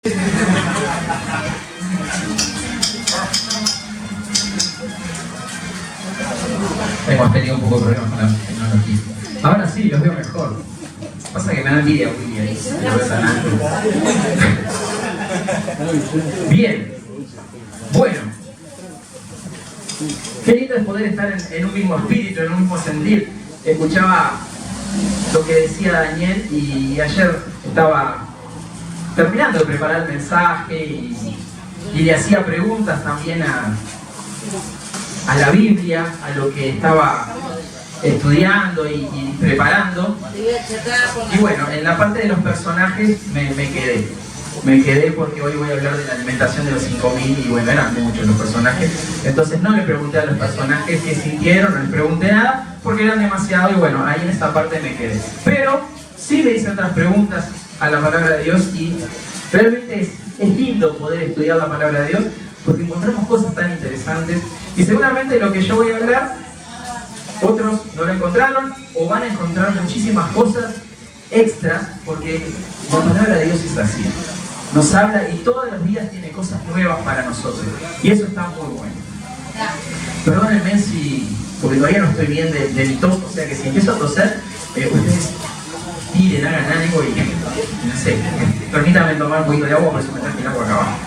Hemos tenido un poco de problemas con la tecnología. Ahora sí, los veo mejor. Pasa que me da envidia, Willy, ahí. Lo veo tan alto. Bien. Bueno. Qué lindo es poder estar en un mismo espíritu, en un mismo sentir. Escuchaba lo que decía Daniel y ayer estaba terminando de preparar el mensaje y le hacía preguntas también a la Biblia, a lo que estaba estudiando y preparando. Y bueno, en la parte de los personajes me quedé porque hoy voy a hablar de la alimentación de los 5000 y bueno, eran muchos los personajes. Entonces no le pregunté a los personajes qué sintieron, no les pregunté nada porque eran demasiado y bueno, ahí en esta parte me quedé. Pero sí le hice otras preguntas a la palabra de Dios y realmente es lindo poder estudiar la palabra de Dios porque encontramos cosas tan interesantes y seguramente lo que yo voy a hablar otros no lo encontraron o van a encontrar muchísimas cosas extras porque la palabra de Dios es así. Nos habla y todos los días tiene cosas nuevas para nosotros y eso está muy bueno. Perdónenme porque todavía no estoy bien de mi tos, o sea que si empiezo a toser, ustedes tiren, hagan algo y no sé, permítanme tomar un poquito de agua, por eso me traje el agua acá abajo.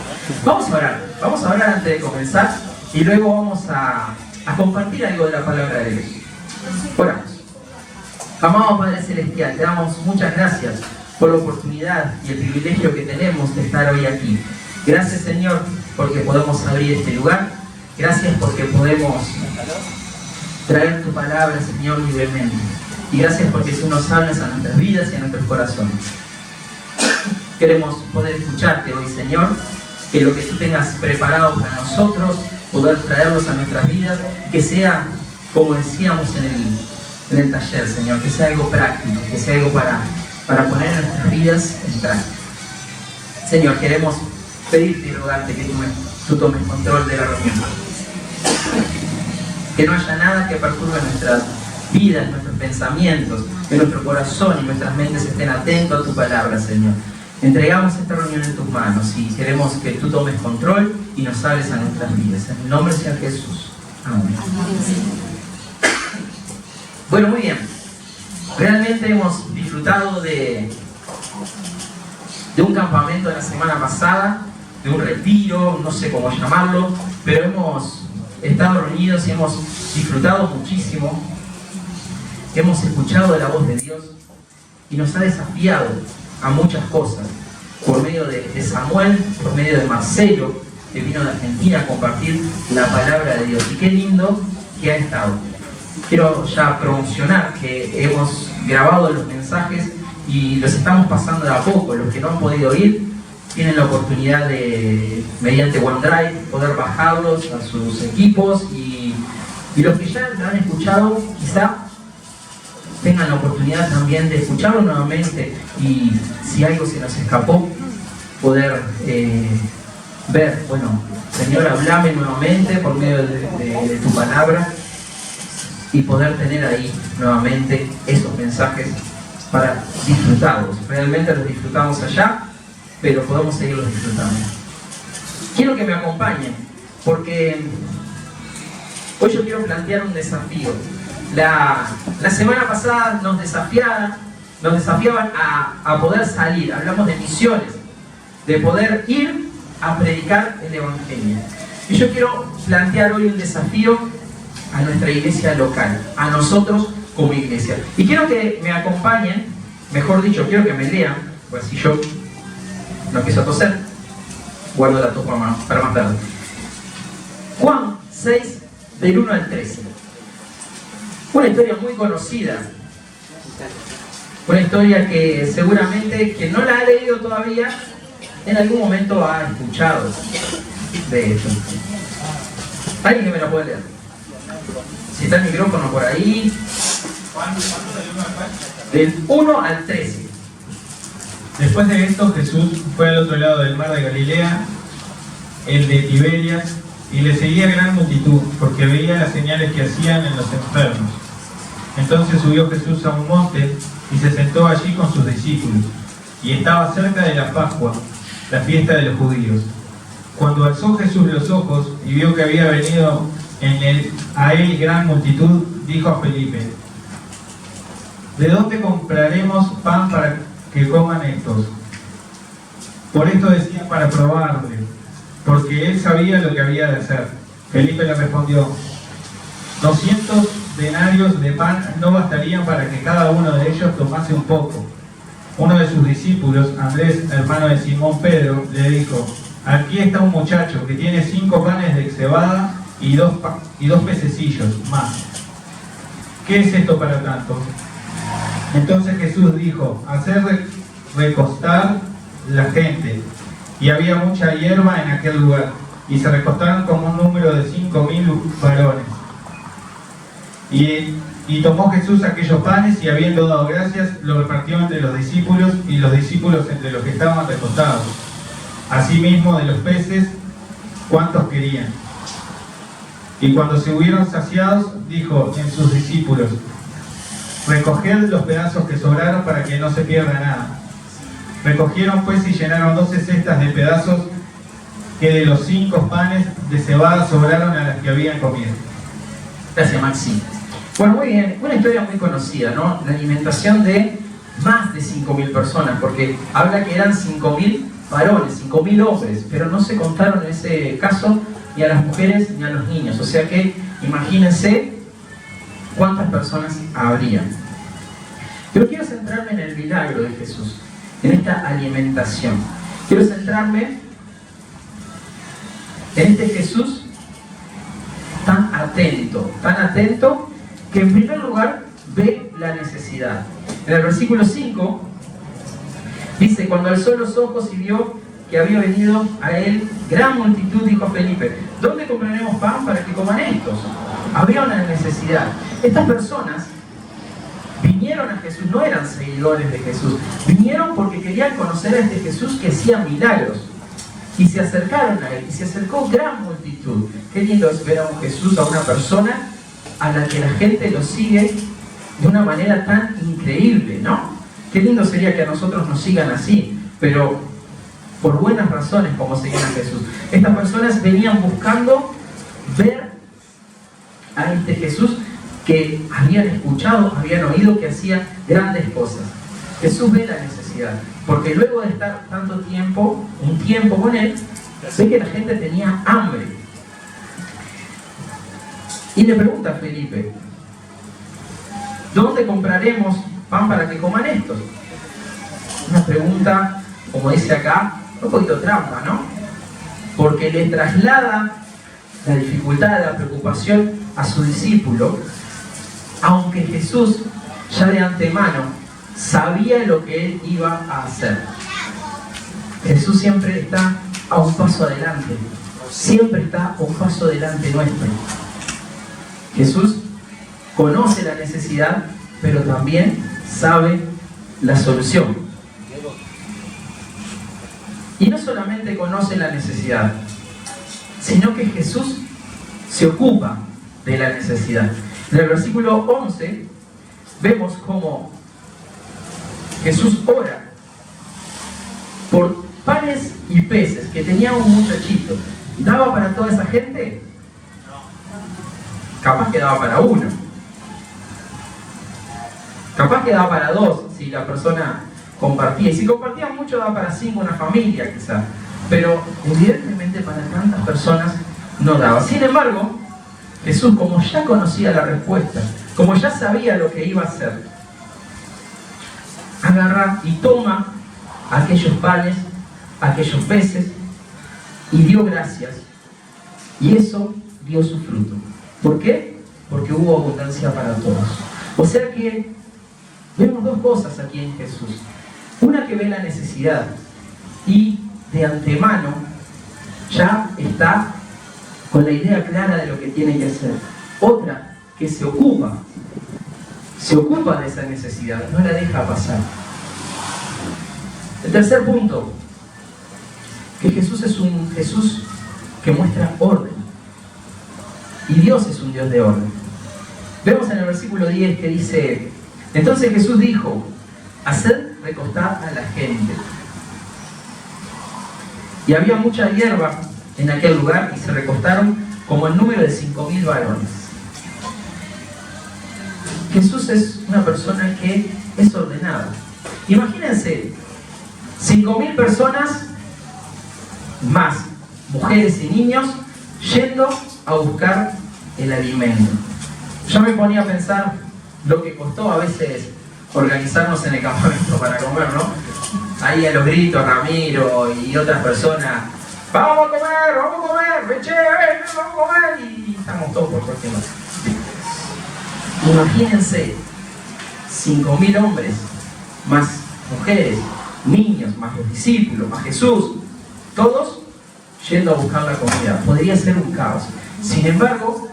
Vamos a orar antes de comenzar y luego vamos a compartir algo de la palabra de Dios. Oramos. Amado Padre Celestial, te damos muchas gracias por la oportunidad y el privilegio que tenemos de estar hoy aquí. Gracias, Señor, porque podemos abrir este lugar. Gracias porque podemos traer tu palabra, Señor, libremente. Y gracias porque tú nos hablas a nuestras vidas y a nuestros corazones. Queremos poder escucharte hoy, Señor, que lo que tú tengas preparado para nosotros, poder traerlos a nuestras vidas, que sea, como decíamos en el taller, Señor, que sea algo práctico, que sea algo para poner en nuestras vidas en práctica. Señor, queremos pedirte y rogarte que tú tomes control de la reunión. Que no haya nada que perturbe nuestras vidas, nuestros pensamientos, que nuestro corazón y nuestras mentes estén atentos a tu palabra, Señor. Entregamos esta reunión en tus manos y queremos que tú tomes control y nos hables a nuestras vidas. En el nombre del Señor Jesús. Amén. Bueno, muy bien. Realmente hemos disfrutado de un campamento de la semana pasada, de un retiro, no sé cómo llamarlo, pero hemos estado reunidos y hemos disfrutado muchísimo. Hemos escuchado la voz de Dios y nos ha desafiado a muchas cosas por medio de Samuel, por medio de Marcelo, que vino de Argentina a compartir la palabra de Dios. Y qué lindo que ha estado. Quiero ya promocionar que hemos grabado los mensajes y los estamos pasando de a poco. Los que no han podido ir tienen la oportunidad de, mediante OneDrive, poder bajarlos a sus equipos y los que ya lo han escuchado quizá tengan la oportunidad también de escucharlo nuevamente y si algo se nos escapó, poder ver, bueno, Señor, hablame nuevamente por medio de tu palabra y poder tener ahí nuevamente esos mensajes para disfrutarlos. Realmente los disfrutamos allá, pero podemos seguirlos disfrutando. Quiero que me acompañen, porque hoy yo quiero plantear un desafío. La semana pasada nos desafiaban a poder salir, hablamos de misiones, de poder ir a predicar el Evangelio. Y yo quiero plantear hoy un desafío a nuestra iglesia local, a nosotros como iglesia. Y quiero que me acompañen, mejor dicho, quiero que me lean, pues si yo no empiezo a toser, guardo la tos para más tarde. Juan 6, del 1 al 13. Una historia muy conocida. Una historia que seguramente quien no la ha leído todavía, en algún momento ha escuchado de esto. ¿Alguien que me la puede leer? Si está el micrófono por ahí. Del 1 al 13. Después de esto, Jesús fue al otro lado del mar de Galilea, el de Tiberias, y le seguía gran multitud, porque veía las señales que hacían en los enfermos. Entonces subió Jesús a un monte y se sentó allí con sus discípulos. Y estaba cerca de la Pascua. la fiesta de los judíos. Cuando alzó Jesús los ojos y vio que había venido a él gran multitud, dijo a Felipe: ¿de dónde compraremos pan para que coman estos? Por esto decía para probarle, porque él sabía lo que había de hacer. Felipe le respondió: 200 denarios de pan no bastarían para que cada uno de ellos tomase un poco. Uno de sus discípulos, Andrés, hermano de Simón Pedro, le dijo: aquí está un muchacho que tiene 5 panes de cebada y dos pececillos más. ¿Qué es esto para tanto? Entonces Jesús dijo: hacer recostar la gente. Y había mucha hierba en aquel lugar, y se recostaron como un número de 5.000 varones. Y tomó Jesús aquellos panes, y habiendo dado gracias, los repartió entre los discípulos, y los discípulos entre los que estaban recostados. Asimismo de los peces, cuantos querían. Y cuando se hubieron saciados, dijo en sus discípulos: recoged los pedazos que sobraron para que no se pierda nada. Recogieron pues y llenaron 12 cestas de pedazos que de los 5 panes de cebada sobraron a las que habían comido. Gracias, Maxi. Bueno, muy bien, una historia muy conocida, ¿no? La alimentación de más de 5.000 personas, porque habla que eran 5.000 varones, 5.000 hombres, pero no se contaron en ese caso ni a las mujeres ni a los niños. O sea que imagínense cuántas personas habría. Pero quiero centrarme en el milagro de Jesús, en esta alimentación. Quiero centrarme en este Jesús tan atento que en primer lugar ve la necesidad. En el versículo 5 dice: cuando alzó los ojos y vio que había venido a él gran multitud, dijo a Felipe: ¿dónde compraremos pan para que coman estos? Había una necesidad. Estas personas vinieron a Jesús, no eran seguidores de Jesús, vinieron porque querían conocer a este Jesús que hacía milagros. Y se acercaron a él, y se acercó gran multitud. Qué lindo es ver a un Jesús, a una persona a la que la gente lo sigue de una manera tan increíble, ¿no? Qué lindo sería que a nosotros nos sigan así, pero por buenas razones como seguían a Jesús. Estas personas venían buscando ver a este Jesús que habían escuchado, habían oído que hacía grandes cosas. Jesús ve la necesidad, porque luego de estar tanto tiempo, un tiempo con él, ve que la gente tenía hambre. Y le pregunta a Felipe: ¿dónde compraremos pan para que coman estos? Una pregunta, como dice acá, un poquito trampa, ¿no? Porque le traslada la dificultad, la preocupación a su discípulo, aunque Jesús ya de antemano sabía lo que él iba a hacer. Jesús siempre está a un paso adelante, siempre está a un paso adelante nuestro. Jesús conoce la necesidad, pero también sabe la solución. Y no solamente conoce la necesidad, sino que Jesús se ocupa de la necesidad. En el versículo 11 vemos cómo Jesús ora por panes y peces que tenía un muchachito. ¿Daba para toda esa gente? Capaz que daba para uno. Capaz que daba para 2 si la persona compartía. Y si compartía mucho daba para 5 una familia quizá. Pero evidentemente para tantas personas no daba. Sin embargo, Jesús, como ya conocía la respuesta, como ya sabía lo que iba a hacer, agarra y toma aquellos panes, aquellos peces, y dio gracias. Y eso dio su fruto. ¿Por qué? Porque hubo abundancia para todos. O sea que vemos 2 cosas aquí en Jesús. Una, que ve la necesidad y de antemano ya está con la idea clara de lo que tiene que hacer. Otra, que se ocupa de esa necesidad, no la deja pasar. El tercer punto, que Jesús es un Jesús que muestra orden. Y Dios es un Dios de orden. Vemos en el versículo 10 que dice: entonces Jesús dijo: haced recostar a la gente. Y había mucha hierba en aquel lugar y se recostaron como el número de 5.000 varones. Jesús es una persona que es ordenada. Imagínense, 5.000 personas más mujeres y niños yendo a buscar el alimento. Yo me ponía a pensar lo que costó a veces organizarnos en el campamento para comer, ¿no? Ahí a los gritos, Ramiro y otras personas, ¡vamos a comer! ¡Che, vamos a comer! Y estamos todos por próxima. Imagínense, 5.000 hombres, más mujeres, niños, más los discípulos, más Jesús, todos yendo a buscar la comida. Podría ser un caos. Sin embargo,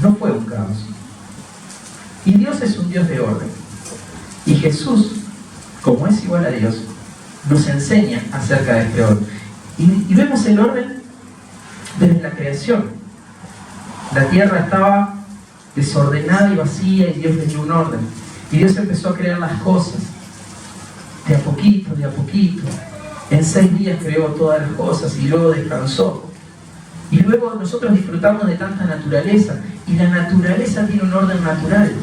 no fue un caos. Y Dios es un Dios de orden. Y Jesús, como es igual a Dios, nos enseña acerca de este orden. Y vemos el orden desde la creación. La tierra estaba desordenada y vacía y Dios le dio un orden. Y Dios empezó a crear las cosas. De a poquito, de a poquito. En 6 días creó todas las cosas y luego descansó. Y luego nosotros disfrutamos de tanta naturaleza. Y la naturaleza tiene un orden natural.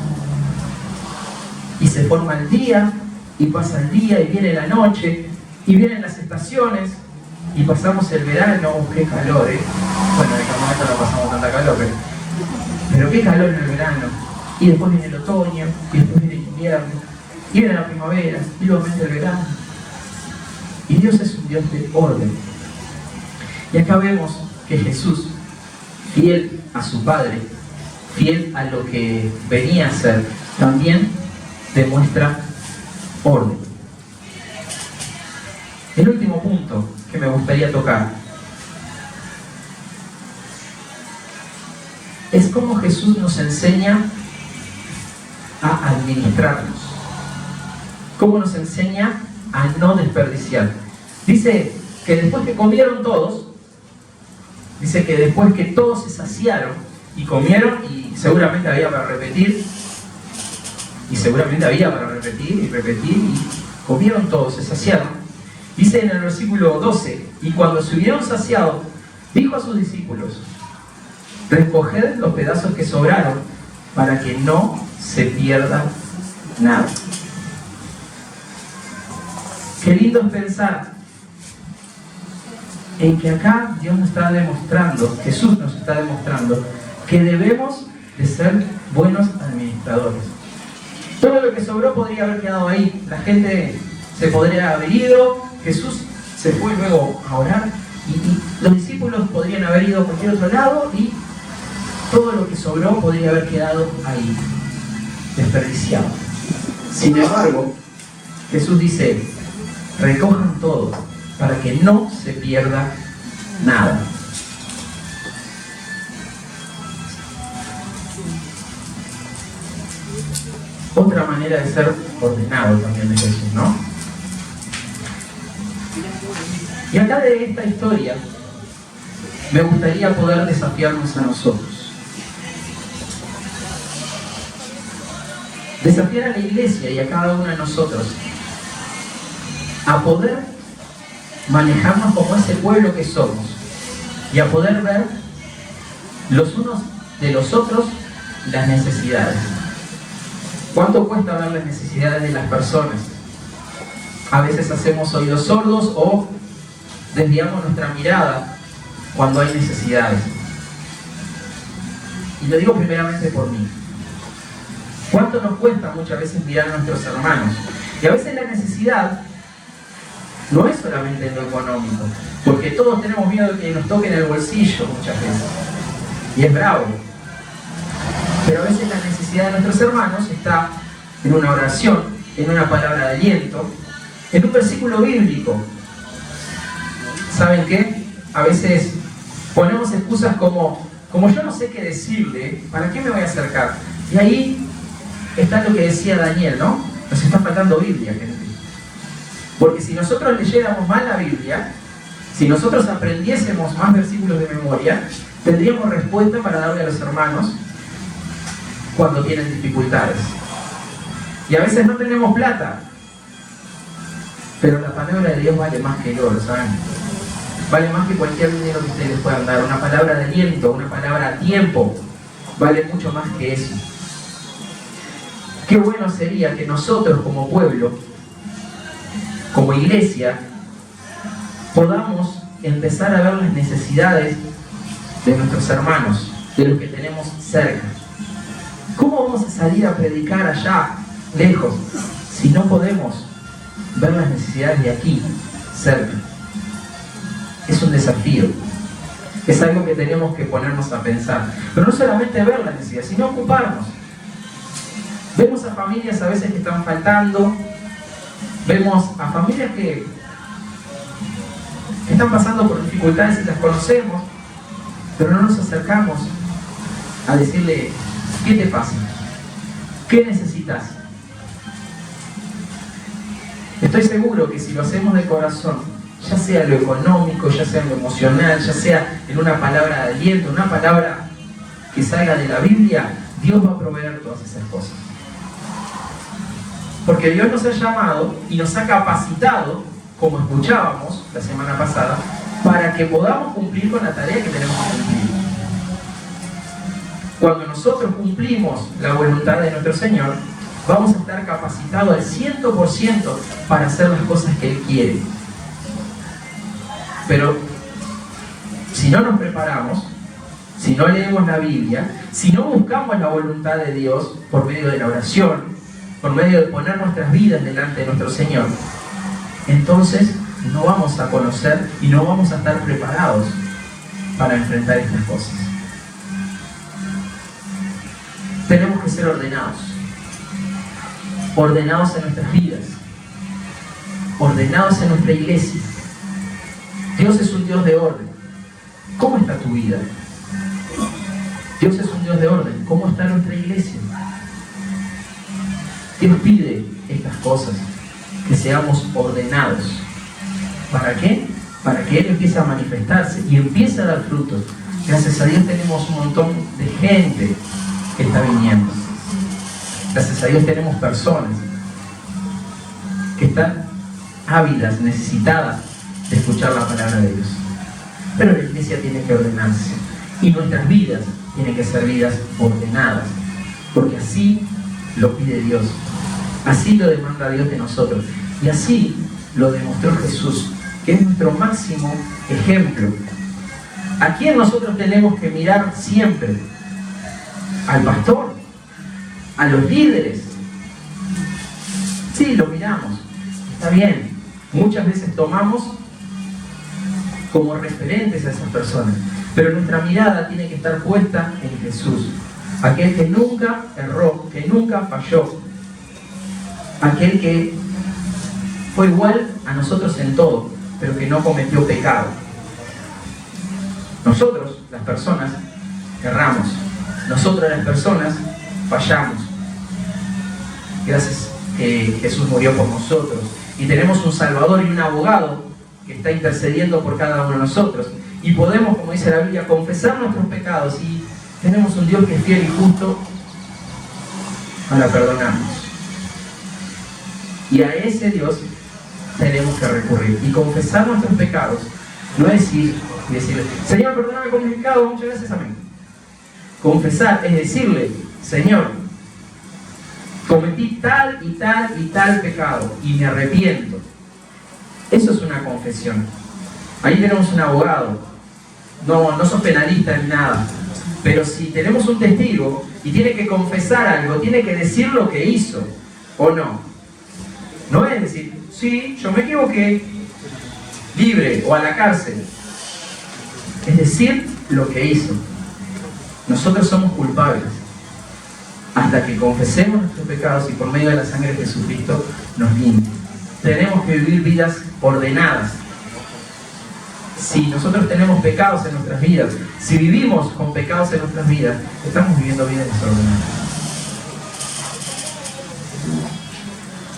Y se forma el día, y pasa el día, y viene la noche, y vienen las estaciones, y pasamos el verano. ¡Qué calor, eh! Bueno, en el campamento no pasamos tanta calor, pero qué calor en el verano. Y después viene el otoño, y después viene el invierno, y viene la primavera, y nuevamente el verano. Y Dios es un Dios de orden. Y acá vemos que Jesús, fiel a su Padre, fiel a lo que venía a ser, también demuestra orden. El último punto que me gustaría tocar es cómo Jesús nos enseña a administrarnos, cómo nos enseña a no desperdiciar. Dice que después que comieron todos, dice que después que todos se saciaron y comieron, y seguramente había para repetir, y comieron todos, se saciaron. Dice en el versículo 12, y cuando se hubieron saciado, dijo a sus discípulos, recoged los pedazos que sobraron, para que no se pierda nada. Qué lindo es pensar en que acá Dios nos está demostrando, Jesús nos está demostrando, que debemos de ser buenos administradores. Todo lo que sobró podría haber quedado ahí, la gente se podría haber ido, Jesús se fue luego a orar, y los discípulos podrían haber ido a cualquier otro lado, y todo lo que sobró podría haber quedado ahí, desperdiciado. Sin embargo, Jesús dice, recojan todo, para que no se pierda nada. Otra manera de ser ordenado también de Jesús, ¿no? Y acá de esta historia me gustaría poder desafiarnos a nosotros. Desafiar a la iglesia y a cada uno de nosotros a poder manejarnos como ese pueblo que somos y a poder ver los unos de los otros las necesidades. ¿Cuánto cuesta ver las necesidades de las personas? A veces hacemos oídos sordos o desviamos nuestra mirada cuando hay necesidades. Y lo digo primeramente por mí. ¿Cuánto nos cuesta muchas veces mirar a nuestros hermanos? Y a veces la necesidad no es solamente en lo económico, porque todos tenemos miedo de que nos toquen el bolsillo muchas veces. Y es bravo. Pero a veces la necesidad de nuestros hermanos está en una oración, en una palabra de aliento, en un versículo bíblico. ¿Saben qué? A veces ponemos excusas como yo no sé qué decirle, ¿para qué me voy a acercar? Y ahí está lo que decía Daniel, ¿no? Nos está faltando Biblia, gente. Porque si nosotros leyéramos más la Biblia, si nosotros aprendiésemos más versículos de memoria, tendríamos respuesta para darle a los hermanos cuando tienen dificultades. Y a veces no tenemos plata. Pero la palabra de Dios vale más que el oro, ¿saben? Vale más que cualquier dinero que ustedes puedan dar. Una palabra de aliento, una palabra a tiempo, vale mucho más que eso. Qué bueno sería que nosotros como pueblo, como iglesia, podamos empezar a ver las necesidades de nuestros hermanos, de los que tenemos cerca. ¿Cómo vamos a salir a predicar allá, lejos, si no podemos ver las necesidades de aquí, cerca? Es un desafío. Es algo que tenemos que ponernos a pensar. Pero no solamente ver la necesidad, sino ocuparnos. Vemos a familias a veces que están faltando. Vemos a familias que están pasando por dificultades y las conocemos, pero no nos acercamos a decirle: ¿qué te pasa? ¿Qué necesitas? Estoy seguro que si lo hacemos de corazón, ya sea lo económico, ya sea lo emocional, ya sea en una palabra de aliento, una palabra que salga de la Biblia, Dios va a proveer todas esas cosas. Porque Dios nos ha llamado y nos ha capacitado, como escuchábamos la semana pasada, para que podamos cumplir con la tarea que tenemos que cumplir. Cuando nosotros cumplimos la voluntad de nuestro Señor, vamos a estar capacitados al 100% para hacer las cosas que Él quiere. Pero si no nos preparamos, si no leemos la Biblia, si no buscamos la voluntad de Dios por medio de la oración, por medio de poner nuestras vidas delante de nuestro Señor, entonces no vamos a conocer y no vamos a estar preparados para enfrentar estas cosas. Tenemos que ser ordenados en nuestras vidas, ordenados en nuestra iglesia. Dios es un Dios de orden. ¿Cómo está tu vida? Dios es un Dios de orden. ¿Cómo está nuestra iglesia? Dios pide estas cosas, que seamos ordenados. ¿Para qué? Para que Él empiece a manifestarse y empiece a dar frutos. Gracias a Dios tenemos un montón de gente que está viniendo. Gracias a Dios tenemos personas que están ávidas, necesitadas de escuchar la palabra de Dios. Pero la iglesia tiene que ordenarse y nuestras vidas tienen que ser vidas ordenadas, porque así lo pide Dios, así lo demanda Dios de nosotros, y así lo demostró Jesús, que es nuestro máximo ejemplo. ¿A quién nosotros tenemos que mirar siempre? ¿Al pastor? ¿A los líderes? Sí, lo miramos, está bien. Muchas veces tomamos como referentes a esas personas, pero nuestra mirada tiene que estar puesta en Jesús, aquel que nunca erró, que nunca falló, aquel que fue igual a nosotros en todo, pero que no cometió pecado. Nosotros, las personas, erramos. Nosotros, las personas, fallamos. Gracias que Jesús murió por nosotros y tenemos un Salvador y un abogado que está intercediendo por cada uno de nosotros, y podemos, como dice la Biblia, confesar nuestros pecados, y tenemos un Dios que es fiel y justo para perdonarnos. Y a ese Dios tenemos que recurrir y confesar nuestros pecados. No es decirle: Señor, perdóname con mis pecados, muchas gracias, amén. Confesar es decirle: Señor, cometí tal y tal y tal pecado y me arrepiento. Eso es una confesión. Ahí tenemos un abogado. No sos penalista ni nada. Pero si tenemos un testigo y tiene que confesar algo, tiene que decir lo que hizo, ¿o no? No es decir: sí, yo me equivoqué, libre o a la cárcel. Es decir lo que hizo. Nosotros somos culpables hasta que confesemos nuestros pecados y por medio de la sangre de Jesucristo nos limpie. Tenemos que vivir vidas ordenadas. Si nosotros tenemos pecados en nuestras vidas, si vivimos con pecados en nuestras vidas, estamos viviendo vidas desordenadas.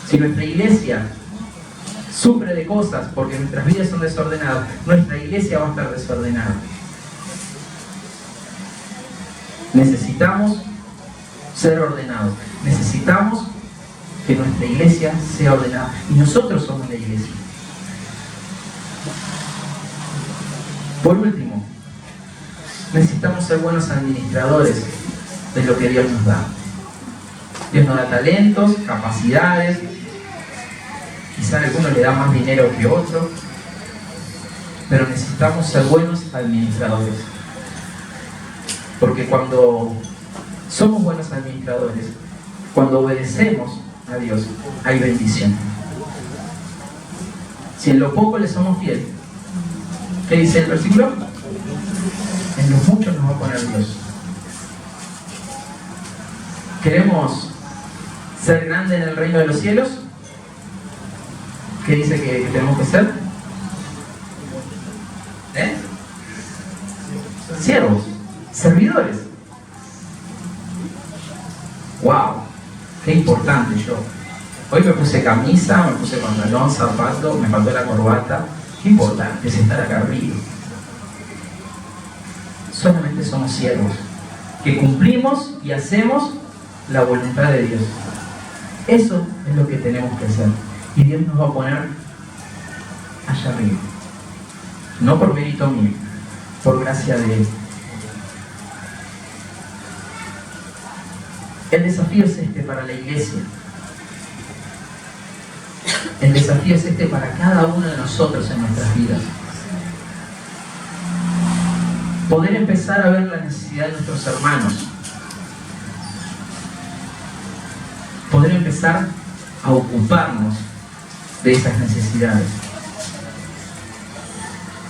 Si nuestra iglesia sufre de cosas porque nuestras vidas son desordenadas, nuestra iglesia va a estar desordenada. Necesitamos ser ordenados. Necesitamos que nuestra iglesia sea ordenada. Y nosotros somos la iglesia. Por último, necesitamos ser buenos administradores de lo que Dios nos da. Dios nos da talentos, capacidades, quizá a alguno le da más dinero que otro, pero necesitamos ser buenos administradores. Porque cuando somos buenos administradores, cuando obedecemos a Dios, hay bendición. Si en lo poco le somos fieles, ¿qué dice el versículo? En lo mucho nos va a poner Dios. ¿Queremos ser grandes en el reino de los cielos? ¿Qué dice que tenemos que ser? Siervos, servidores. ¡Wow! ¡Qué importante! Yo hoy me puse camisa, me puse pantalón, zapato, me faltó la corbata. ¡Qué importante es estar acá arriba! Solamente somos siervos que cumplimos y hacemos la voluntad de Dios. Eso es lo que tenemos que hacer. Y Dios nos va a poner allá arriba. No por mérito mío, por gracia de Él. El desafío es este para la iglesia. El desafío es este para cada uno de nosotros en nuestras vidas. Poder empezar a ver la necesidad de nuestros hermanos. Poder empezar a ocuparnos de esas necesidades.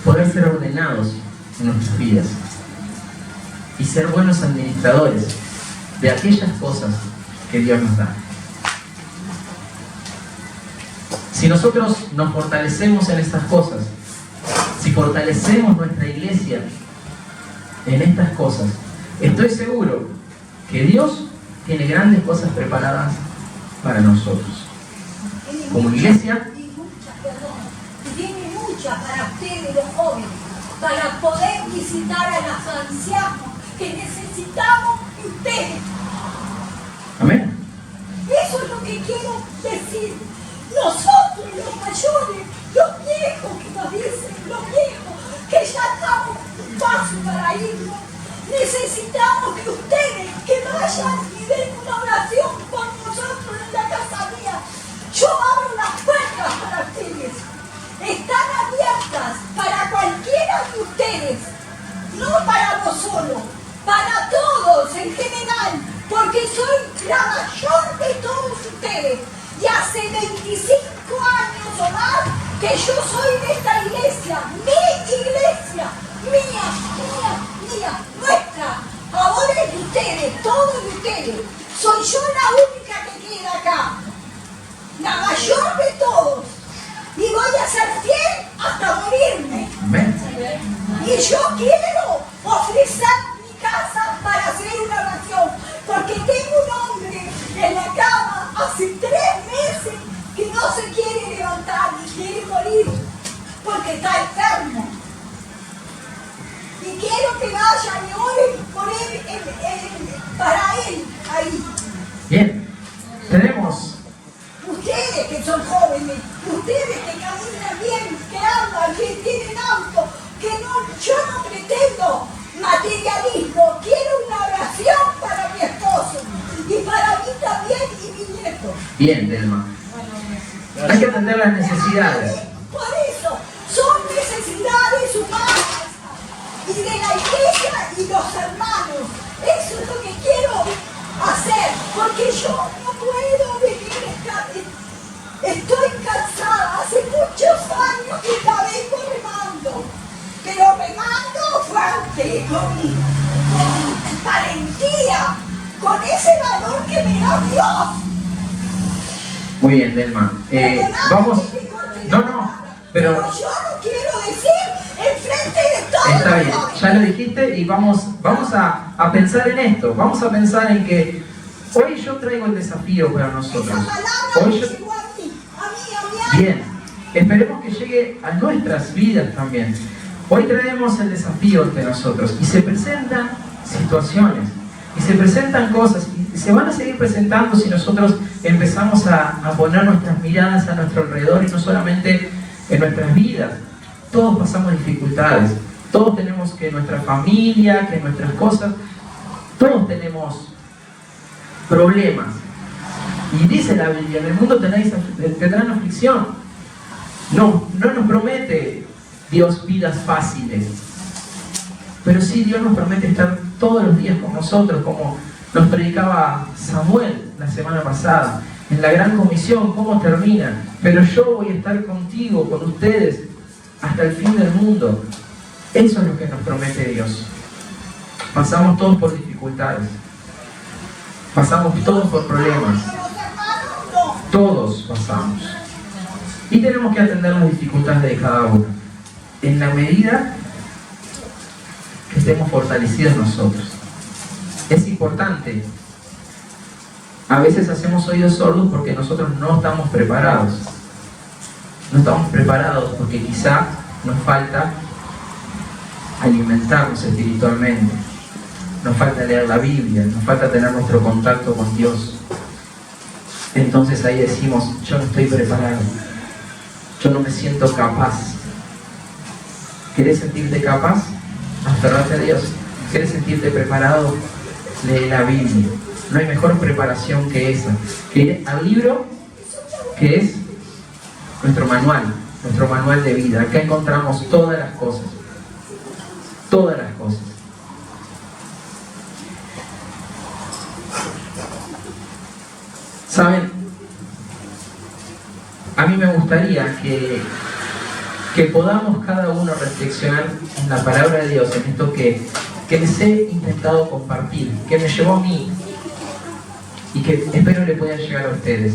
Poder ser ordenados en nuestras vidas. Y ser buenos administradores de aquellas cosas que Dios nos da. Si nosotros nos fortalecemos en estas cosas, si fortalecemos nuestra iglesia en estas cosas, estoy seguro que Dios tiene grandes cosas preparadas para nosotros. Como iglesia, tiene muchas para ustedes los jóvenes, para poder visitar a los ancianos que necesitamos de ustedes. amén. Eso es lo que quiero decir. Nosotros, los mayores, los viejos que nos dicen, los viejos que ya estamos un paso para irnos, necesitamos que ustedes que vayan y den una oración por nosotros en la casa mía. Yo abro las puertas para ustedes. Están abiertas para cualquiera de ustedes, no para vos solo, para todos en general, porque soy la mayor de todos ustedes. Y hace 25 años o más que yo soy de esta iglesia, mi iglesia, mía, nuestra. Ahora es de ustedes, todos de ustedes. Soy yo la única que queda acá, la mayor de todos. Y voy a ser fiel hasta morirme. Amén. Y yo quiero ofrecer mi casa para hacer una oración, porque tengo un hombre en la cama hace 3 meses que no se quiere levantar y quiere morir porque está enfermo. Y quiero que vayan y oren por él, para él ahí. Bien, tenemos Ustedes que son jóvenes, ustedes que caminan bien, que andan, que tienen auto, que no, yo no pretendo materialismo, quiero una oración para mi esposo y para mí también y mi nieto. bien, Delma. Hay que atender las necesidades. Por eso, son necesidades humanas y de la iglesia y los hermanos. Eso es lo que quiero hacer, porque yo no puedo venir a estar. Estoy cansada, hace muchos años que la vengo remando, pero remando fuerte, con valentía, con ese valor que me da Dios. Muy bien, Delma. Vamos. No, pero yo no quiero decir enfrente de todos. está bien, ya lo dijiste y vamos a pensar en esto. Vamos a pensar en que hoy yo traigo el desafío para nosotros. Esa palabra Hoy me yo, llegó a mí, a mí. bien, esperemos que llegue a nuestras vidas también. Hoy traemos el desafío ante nosotros y se presentan situaciones y se presentan cosas y se van a seguir presentando si nosotros empezamos a poner nuestras miradas a nuestro alrededor y no solamente en nuestras vidas. Todos pasamos dificultades, Todos tenemos que nuestra familia, que nuestras cosas, todos tenemos problemas. Y dice la Biblia, en el mundo tendrán aflicción. No nos promete Dios vidas fáciles. Pero sí Dios nos promete estar todos los días con nosotros, como nos predicaba Samuel la semana pasada. En la gran comisión, ¿cómo termina? Pero yo voy a estar contigo, con ustedes, hasta el fin del mundo. Eso es lo que nos promete Dios. Pasamos todos por dificultades. Pasamos todos por problemas. Todos pasamos. Y tenemos que atender las dificultades de cada uno. En la medida que estemos fortalecidos nosotros. Es importante. A veces hacemos oídos sordos porque nosotros no estamos preparados. No estamos preparados porque quizá nos falta alimentarnos espiritualmente. Nos falta leer la Biblia, nos falta tener nuestro contacto con Dios. Entonces ahí decimos, yo no estoy preparado. Yo no me siento capaz. ¿Querés sentirte capaz? Aferrate a Dios. ¿Querés sentirte preparado? Lee la Biblia. No hay mejor preparación que esa. Que ir al libro que es nuestro manual de vida. Acá encontramos todas las cosas. Todas las cosas. ¿Saben? A mí me gustaría que podamos cada uno reflexionar en la palabra de Dios, en esto que les he intentado compartir, que me llevó a mí y que espero le pueda llegar a ustedes.